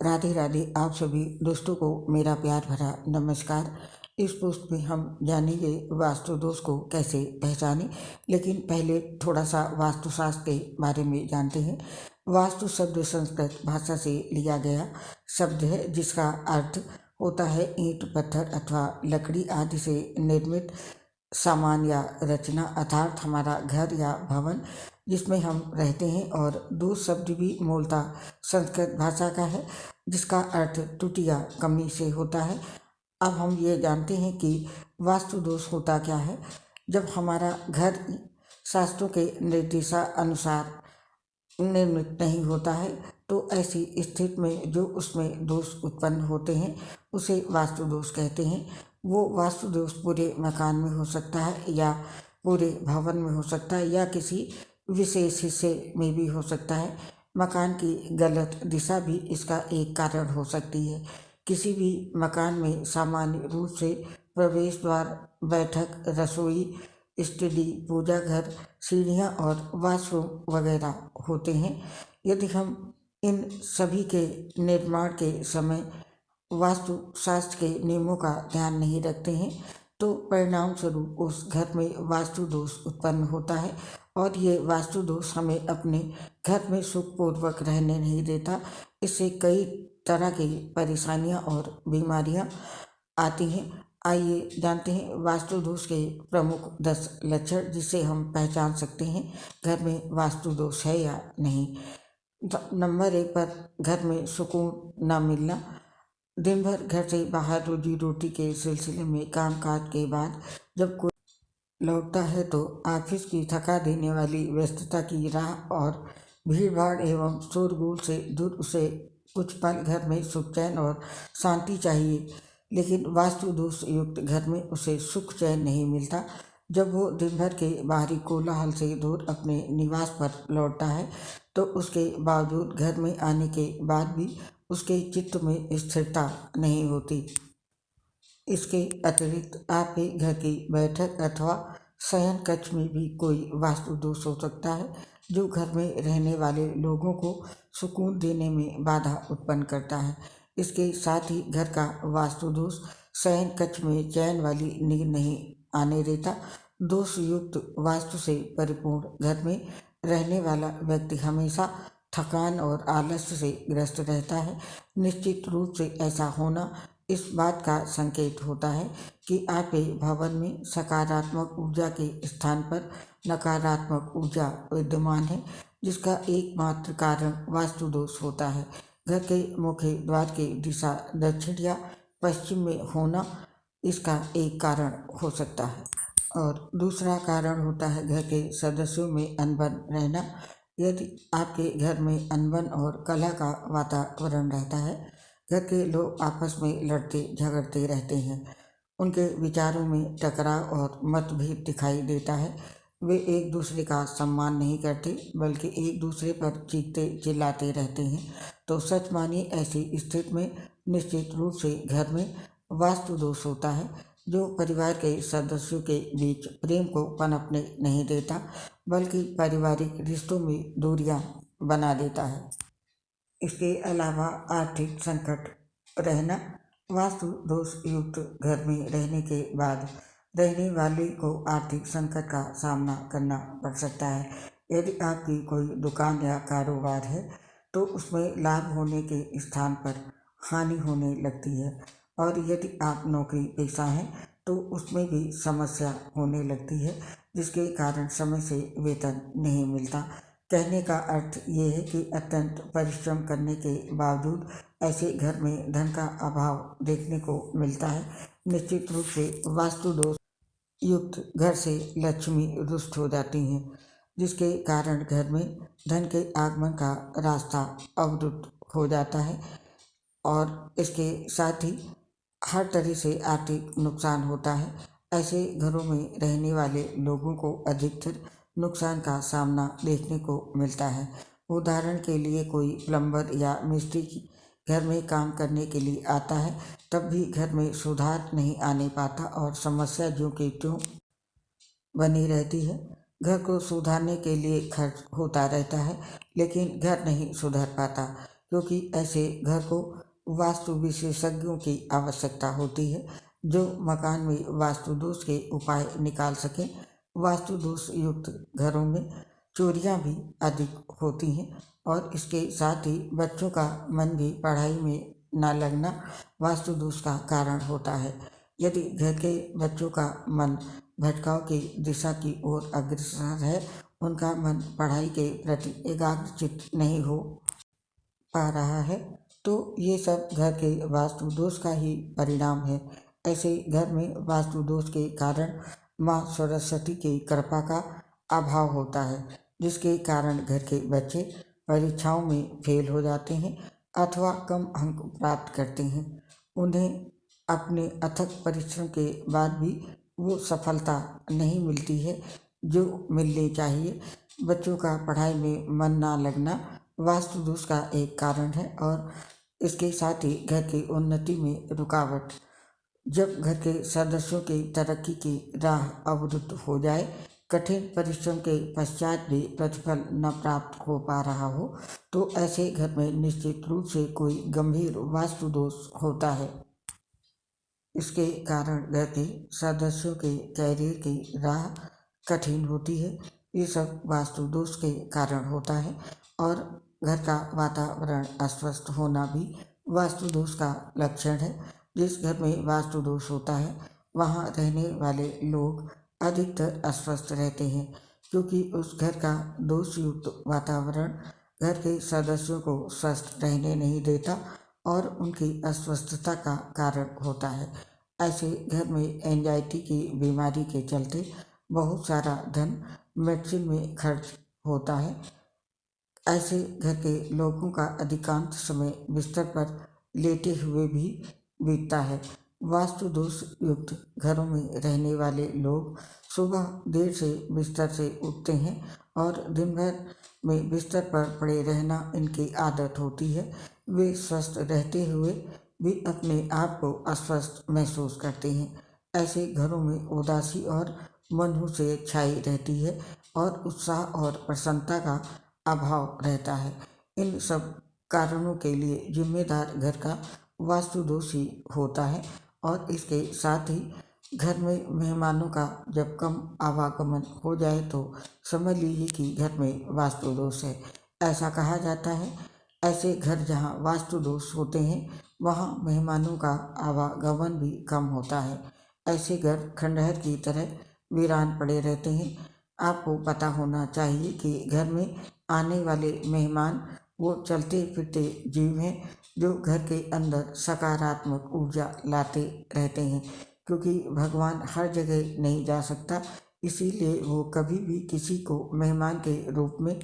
राधे राधे। आप सभी दोस्तों को मेरा प्यार भरा नमस्कार। इस पोस्ट में हम जानेंगे वास्तु दोष को कैसे पहचानें, लेकिन पहले थोड़ा सा वास्तुशास्त्र के बारे में जानते हैं। वास्तु शब्द संस्कृत भाषा से लिया गया शब्द है, जिसका अर्थ होता है ईंट, पत्थर अथवा लकड़ी आदि से निर्मित सामान या रचना, अर्थात हमारा घर या भवन जिसमें हम रहते हैं। और दोष शब्द भी मूलतः संस्कृत भाषा का है, जिसका अर्थ त्रुटि या कमी से होता है। अब हम ये जानते हैं कि वास्तु दोष होता क्या है। जब हमारा घर शास्त्रों के निर्देशानुसार निर्मित नहीं होता है, तो ऐसी स्थिति में जो उसमें दोष उत्पन्न होते हैं उसे वास्तु दोष कहते हैं। वो वास्तु दोष पूरे मकान में हो सकता है, या पूरे भवन में हो सकता है, या किसी विशेष हिस्से में भी हो सकता है। मकान की गलत दिशा भी इसका एक कारण हो सकती है। किसी भी मकान में सामान्य रूप से प्रवेश द्वार, बैठक, रसोई, स्टडी, पूजा घर, सीढ़ियाँ और वॉशरूम वगैरह होते हैं। यदि हम इन सभी के निर्माण के समय वास्तु शास्त्र के नियमों का ध्यान नहीं रखते हैं, तो परिणाम स्वरूप उस घर में वास्तु दोष उत्पन्न होता है। और ये वास्तु दोष हमें अपने घर में सुखपूर्वक रहने नहीं देता। इससे कई तरह की परेशानियां और बीमारियां आती हैं। आइए जानते हैं वास्तु दोष के प्रमुख 10 लक्षण, जिसे हम पहचान सकते हैं घर में वास्तु दोष है या नहीं। नंबर 1 पर घर में सुकून न मिलना। दिन भर घर से बाहर रोजी रोटी के सिलसिले में कामकाज के बाद जब कोई लौटता है, तो ऑफिस की थका देने वाली व्यस्तता की राह और भीड़ भाड़ एवं शोरगुल से दूर उसे कुछ पल घर में सुख चैन और शांति चाहिए। लेकिन वास्तु दोष युक्त घर में उसे सुख चैन नहीं मिलता। जब वो दिन भर के बाहरी कोलाहल से दूर अपने निवास पर लौटता है, तो उसके बावजूद घर में आने के बाद भी उसके चित्त में स्थिरता नहीं होती। इसके अतिरिक्त आपके घर की बैठक अथवा शयन कक्ष में भी कोई वास्तु दोष हो सकता है, जो घर में रहने वाले लोगों को सुकून देने में बाधा उत्पन्न करता है। इसके साथ ही घर का वास्तु दोष शयन कक्ष में चैन वाली नींद नहीं आने देता। दोष युक्त वास्तु से परिपूर्ण घर में रहने वाला व्यक्ति हमेशा थकान और आलस्य से ग्रस्त रहता है। निश्चित रूप से ऐसा होना इस बात का संकेत होता है कि आपके भवन में सकारात्मक ऊर्जा के स्थान पर नकारात्मक ऊर्जा विद्यमान है, जिसका एकमात्र कारण वास्तु दोष होता है। घर के मुख्य द्वार की दिशा दक्षिण या पश्चिम में होना इसका एक कारण हो सकता है। और दूसरा कारण होता है घर के सदस्यों में अनबन रहना। यदि आपके घर में अनबन और कलह का वातावरण रहता है, घर के लोग आपस में लड़ते झगड़ते रहते हैं, उनके विचारों में टकराव और मतभेद दिखाई देता है, वे एक दूसरे का सम्मान नहीं करते बल्कि एक दूसरे पर चीखते चिल्लाते रहते हैं, तो सच मानिए ऐसी स्थिति में निश्चित रूप से घर में वास्तु दोष होता है, जो परिवार के सदस्यों के बीच प्रेम को पनपने नहीं देता, बल्कि पारिवारिक रिश्तों में दूरियां बना देता है। इसके अलावा आर्थिक संकट रहना। वास्तु दोष युक्त घर में रहने के बाद रहने वाले को आर्थिक संकट का सामना करना पड़ सकता है। यदि आपकी कोई दुकान या कारोबार है, तो उसमें लाभ होने के स्थान पर हानि होने लगती है। और यदि आप नौकरी पेशा हैं, तो उसमें भी समस्या होने लगती है, जिसके कारण समय से वेतन नहीं मिलता। कहने का अर्थ ये है कि अत्यंत परिश्रम करने के बावजूद ऐसे घर में धन का अभाव देखने को मिलता है। निश्चित रूप से वास्तु दोष युक्त घर से लक्ष्मी रुष्ट हो जाती हैं, जिसके कारण घर में धन के आगमन का रास्ता अवरुद्ध हो जाता है। और इसके साथ ही हर तरह से आर्थिक नुकसान होता है। ऐसे घरों में रहने वाले लोगों को अधिकतर नुकसान का सामना देखने को मिलता है। उदाहरण के लिए कोई प्लम्बर या मिस्त्री घर में काम करने के लिए आता है, तब भी घर में सुधार नहीं आने पाता और समस्या ज्यों की त्यों बनी रहती है। घर को सुधारने के लिए खर्च होता रहता है, लेकिन घर नहीं सुधर पाता, क्योंकि ऐसे घर को वास्तु विशेषज्ञों की आवश्यकता होती है जो मकान में वास्तु दोष के उपाय निकाल सकें। वास्तु दोष युक्त घरों में चोरियां भी अधिक होती हैं और इसके साथ ही बच्चों का मन भी पढ़ाई में न लगना वास्तु दोष का कारण होता है। यदि घर के बच्चों का मन भटकाव की दिशा की ओर अग्रसर है, उनका मन पढ़ाई के प्रति एकाग्रचित नहीं हो पा रहा है, तो ये सब घर के वास्तु दोष का ही परिणाम है। ऐसे घर में वास्तु दोष के कारण माँ सरस्वती की कृपा का अभाव होता है, जिसके कारण घर के बच्चे परीक्षाओं में फेल हो जाते हैं अथवा कम अंक प्राप्त करते हैं। उन्हें अपने अथक परिश्रम के बाद भी वो सफलता नहीं मिलती है जो मिलनी चाहिए। बच्चों का पढ़ाई में मन ना लगना वास्तु दोष का एक कारण है और इसके साथ ही घर की उन्नति में रुकावट। जब घर के सदस्यों की तरक्की की राह अवरुद्ध हो जाए, कठिन परिश्रम के पश्चात भी प्रतिफल न प्राप्त हो पा रहा हो, तो ऐसे घर में निश्चित रूप से कोई गंभीर वास्तु दोष होता है। इसके कारण घर के सदस्यों के कैरियर की राह कठिन होती है। ये सब वास्तु दोष के कारण होता है और घर का वातावरण अस्वस्थ होना भी वास्तु दोष का लक्षण है। जिस घर में वास्तु दोष होता है वहाँ रहने वाले लोग अधिकतर अस्वस्थ रहते हैं, क्योंकि उस घर का दोष युक्त वातावरण घर के सदस्यों को स्वस्थ रहने नहीं देता और उनकी अस्वस्थता का कारण होता है। ऐसे घर में एंजाइटी की बीमारी के चलते बहुत सारा धन मेडिसिन में खर्च होता है। ऐसे घर के लोगों का अधिकांश समय बिस्तर पर लेटे हुए भी बीतता है। वास्तु दोष युक्त घरों में रहने वाले लोग सुबह देर से बिस्तर से उठते हैं और दिन भर में बिस्तर पर पड़े रहना इनकी आदत होती है। वे स्वस्थ रहते हुए भी अपने आप को अस्वस्थ महसूस करते हैं। ऐसे घरों में उदासी और मनहूस से छाई रहती है और उत्साह और प्रसन्नता का अभाव रहता है। इन सब कारणों के लिए जिम्मेदार घर का वास्तु दोष ही होता है और इसके साथ ही घर में मेहमानों का जब कम आवागमन हो जाए तो समझ लीजिए कि घर में वास्तु दोष है। ऐसा कहा जाता है, ऐसे घर जहाँ वास्तु दोष होते हैं वहाँ मेहमानों का आवागमन भी कम होता है। ऐसे घर खंडहर की तरह वीरान पड़े रहते हैं। आपको पता होना चाहिए कि घर में आने वाले मेहमान वो चलते फिरते जीव हैं जो घर के अंदर सकारात्मक ऊर्जा लाते रहते हैं, क्योंकि भगवान हर जगह नहीं जा सकता, इसीलिए वो कभी भी किसी को मेहमान के रूप में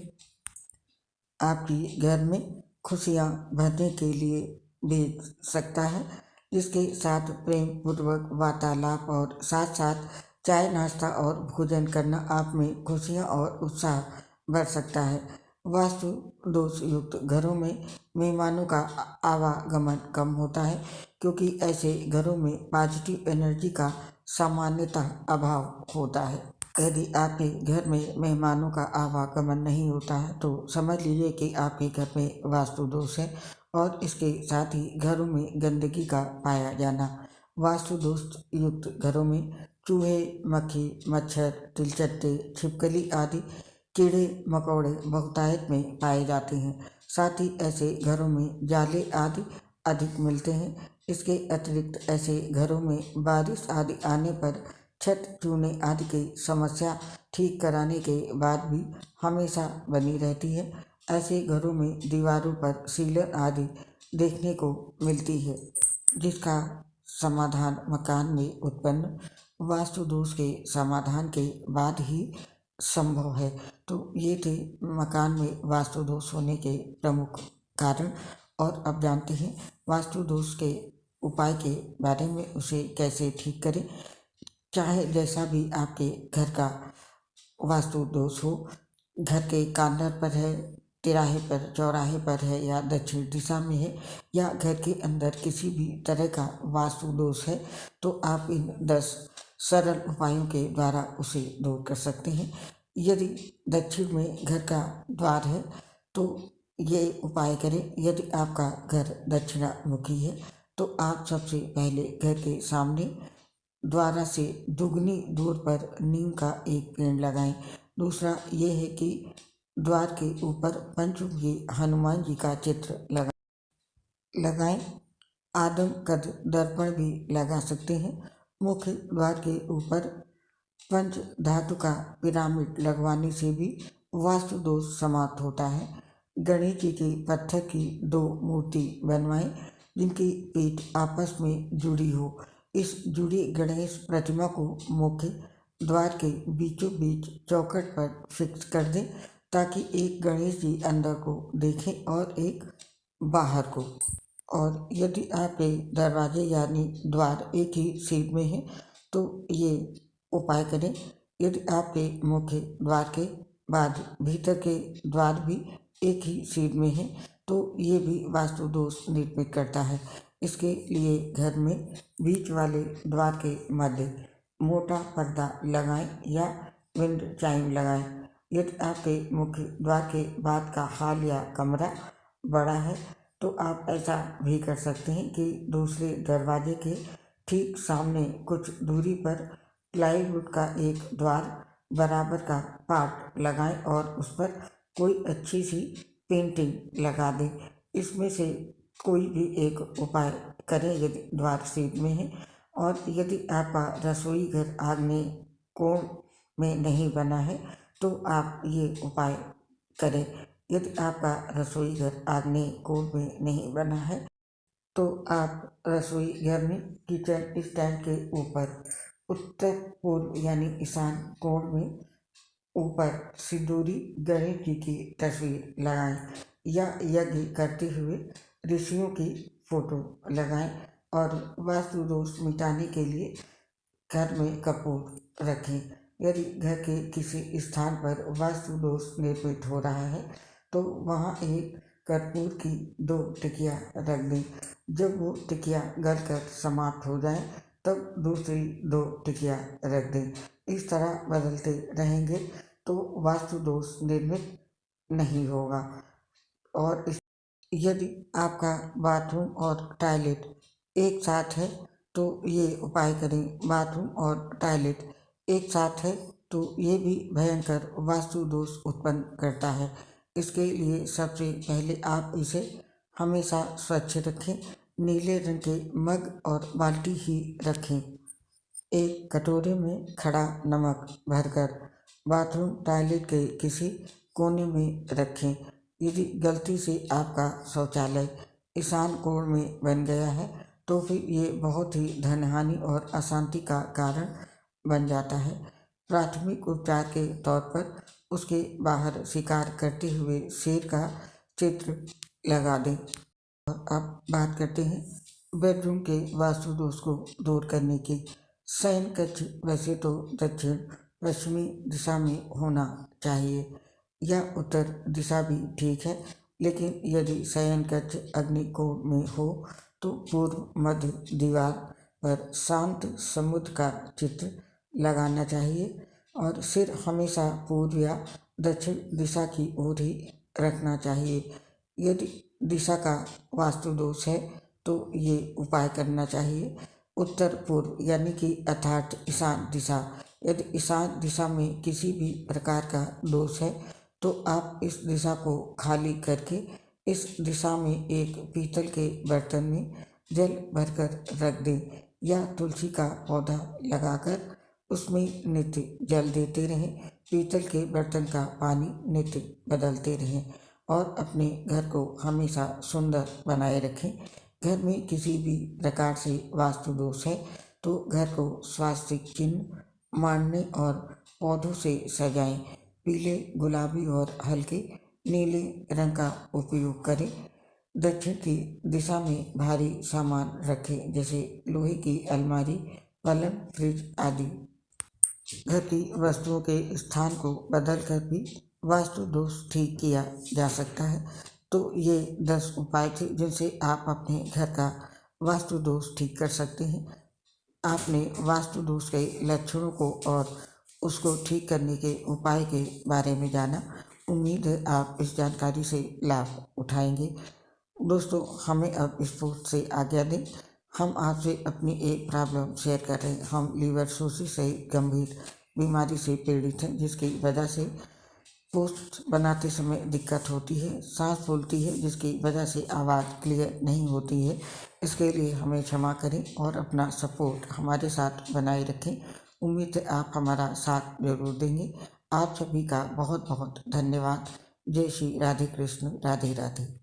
आपकी घर में खुशियाँ भरने के लिए भेज सकता है, जिसके साथ प्रेम पूर्वक वार्तालाप और साथ साथ चाय नाश्ता और भोजन करना आप में खुशियाँ और उत्साह बढ़ सकता है। वास्तु दोष युक्त घरों में मेहमानों का आवागमन कम होता है, क्योंकि ऐसे घरों में पॉजिटिव एनर्जी का सामान्यतः अभाव होता है। यदि आपके घर में मेहमानों का आवागमन नहीं होता है तो समझ लीजिए कि आपके घर में वास्तु दोष है और इसके साथ ही घरों में गंदगी का पाया जाना। वास्तु दोष युक्त घरों में चूहे, मक्खी, मच्छर, तिलचट्टे, छिपकली आदि कीड़े मकोड़े बहुतायत में पाए जाते हैं। साथ ही ऐसे घरों में जाले आदि अधिक मिलते हैं। इसके अतिरिक्त ऐसे घरों में बारिश आदि आने पर छत चूने आदि की समस्या ठीक कराने के बाद भी हमेशा बनी रहती है। ऐसे घरों में दीवारों पर सीलन आदि देखने को मिलती है, जिसका समाधान मकान में उत्पन्न वास्तु दोष के समाधान के बाद ही संभव है। तो ये थे मकान में वास्तु दोष होने के प्रमुख कारण। और अब जानते हैं वास्तु दोष के उपाय के बारे में, उसे कैसे ठीक करें। चाहे जैसा भी आपके घर का वास्तु दोष हो, घर के कॉर्नर पर है, तिराहे पर, चौराहे पर है या दक्षिण दिशा में है या घर के अंदर किसी भी तरह का वास्तु दोष है, तो आप इन 10 सरल उपायों के द्वारा उसे दूर कर सकते हैं। यदि दक्षिण में घर का द्वार है तो ये उपाय करें। यदि आपका घर दक्षिणामुखी है तो आप सबसे पहले घर के सामने द्वारा से दुगनी दूर पर नीम का एक पेड़ लगाएं। दूसरा ये है कि द्वार के ऊपर पंचमुखी हनुमान जी का चित्र लगाएं। आदम कद दर्पण भी लगा सकते हैं। मुख्य द्वार के ऊपर पंच धातु का पिरामिड लगवाने से भी वास्तु दोष समाप्त होता है। गणेश जी के पत्थर की 2 मूर्ति बनवाएं जिनकी पीठ आपस में जुड़ी हो। इस जुड़ी गणेश प्रतिमा को मुख्य द्वार के बीचों बीच चौखट पर फिक्स कर दें ताकि एक गणेश जी अंदर को देखें और एक बाहर को। और यदि आपके दरवाजे यानी द्वार एक ही सीध में है तो ये उपाय करें। यदि आपके मुख्य द्वार के बाद भीतर के द्वार भी एक ही सीध में है तो ये भी वास्तु दोष निर्मित करता है। इसके लिए घर में बीच वाले द्वार के मध्य मोटा पर्दा लगाएं या विंड चाइम लगाएं। यदि आपके मुख्य द्वार के बाद का हॉल या कमरा बड़ा है तो आप ऐसा भी कर सकते हैं कि दूसरे दरवाजे के ठीक सामने कुछ दूरी पर प्लाईवुड का एक द्वार बराबर का पार्ट लगाएं और उस पर कोई अच्छी सी पेंटिंग लगा दें। इसमें से कोई भी एक उपाय करें यदि द्वार सीध में है। और यदि आपका रसोई घर आग्नेय कोण में नहीं बना है तो आप ये उपाय करें। यदि आपका रसोई घर आग्नेय कोण में नहीं बना है तो आप रसोई घर में किचन स्टैंड के ऊपर उत्तर पूर्व यानी ईशान कोण में ऊपर सिंदूरी गणेश जी की तस्वीर लगाएं या यज्ञ करते हुए ऋषियों की फोटो लगाएं। और वास्तु दोष मिटाने के लिए घर में कपूर रखें। यदि घर के किसी स्थान पर वास्तु दोष निर्मित हो रहा है तो वहाँ एक कर्पूर की 2 टिकिया रख दें। जब वो टिकिया गल कर समाप्त हो जाए तब दूसरी 2 टिकिया रख दें। इस तरह बदलते रहेंगे तो वास्तु दोष निर्मित नहीं होगा। और यदि आपका बाथरूम और टॉयलेट एक साथ है तो ये उपाय करें। बाथरूम और टॉयलेट एक साथ है तो ये भी भयंकर वास्तु दोष उत्पन्न करता है। इसके लिए सबसे पहले आप इसे हमेशा स्वच्छ रखें। नीले रंग के मग और बाल्टी ही रखें। एक कटोरे में खड़ा नमक भरकर बाथरूम टॉयलेट के किसी कोने में रखें। यदि गलती से आपका शौचालय ईशान कोण में बन गया है तो फिर ये बहुत ही धनहानि और अशांति का कारण बन जाता है। प्राथमिक उपचार के तौर पर उसके बाहर शिकार करते हुए शेर का चित्र लगा दें। अब बात करते हैं बेडरूम के वास्तु दोष को दूर करने की। शयन कक्ष वैसे तो दक्षिण पश्चिमी दिशा में होना चाहिए या उत्तर दिशा भी ठीक है, लेकिन यदि शयन कक्ष अग्निकोण में हो तो पूर्व मध्य दीवार पर शांत समुद्र का चित्र लगाना चाहिए और सिर हमेशा पूर्व या दक्षिण दिशा की ओर ही रखना चाहिए। यदि दिशा का वास्तु दोष है तो ये उपाय करना चाहिए। उत्तर पूर्व यानी कि अर्थात ईशान दिशा। यदि ईशान दिशा में किसी भी प्रकार का दोष है तो आप इस दिशा को खाली करके इस दिशा में एक पीतल के बर्तन में जल भरकर रख दें या तुलसी का पौधा लगाकर उसमें नित्य जल देते रहें। पीतल के बर्तन का पानी नित्य बदलते रहें और अपने घर को हमेशा सुंदर बनाए रखें। घर में किसी भी प्रकार से वास्तु दोष है तो घर को स्वास्तिक चिन्ह मानने और पौधों से सजाएं। पीले, गुलाबी और हल्के नीले रंग का उपयोग करें। दक्षिण की दिशा में भारी सामान रखें जैसे लोहे की अलमारी, पलंग, फ्रिज आदि। घर की वस्तुओं के स्थान को बदल कर भी वास्तु दोष ठीक किया जा सकता है। तो ये 10 उपाय थे जिनसे आप अपने घर का वास्तु दोष ठीक कर सकते हैं। आपने वास्तु दोष के लक्षणों को और उसको ठीक करने के उपाय के बारे में जाना। उम्मीद है आप इस जानकारी से लाभ उठाएंगे। दोस्तों, हमें अब इस पोस्ट से आज्ञा दें। हम आपसे अपनी एक प्रॉब्लम शेयर कर रहे हैं। हम लीवर सोसिस से गंभीर बीमारी से पीड़ित हैं, जिसकी वजह से पोस्ट बनाते समय दिक्कत होती है, सांस फूलती है, जिसकी वजह से आवाज़ क्लियर नहीं होती है। इसके लिए हमें क्षमा करें और अपना सपोर्ट हमारे साथ बनाए रखें। उम्मीद है आप हमारा साथ जरूर देंगे। आप सभी का बहुत बहुत धन्यवाद। जय श्री राधे कृष्ण, राधे राधे।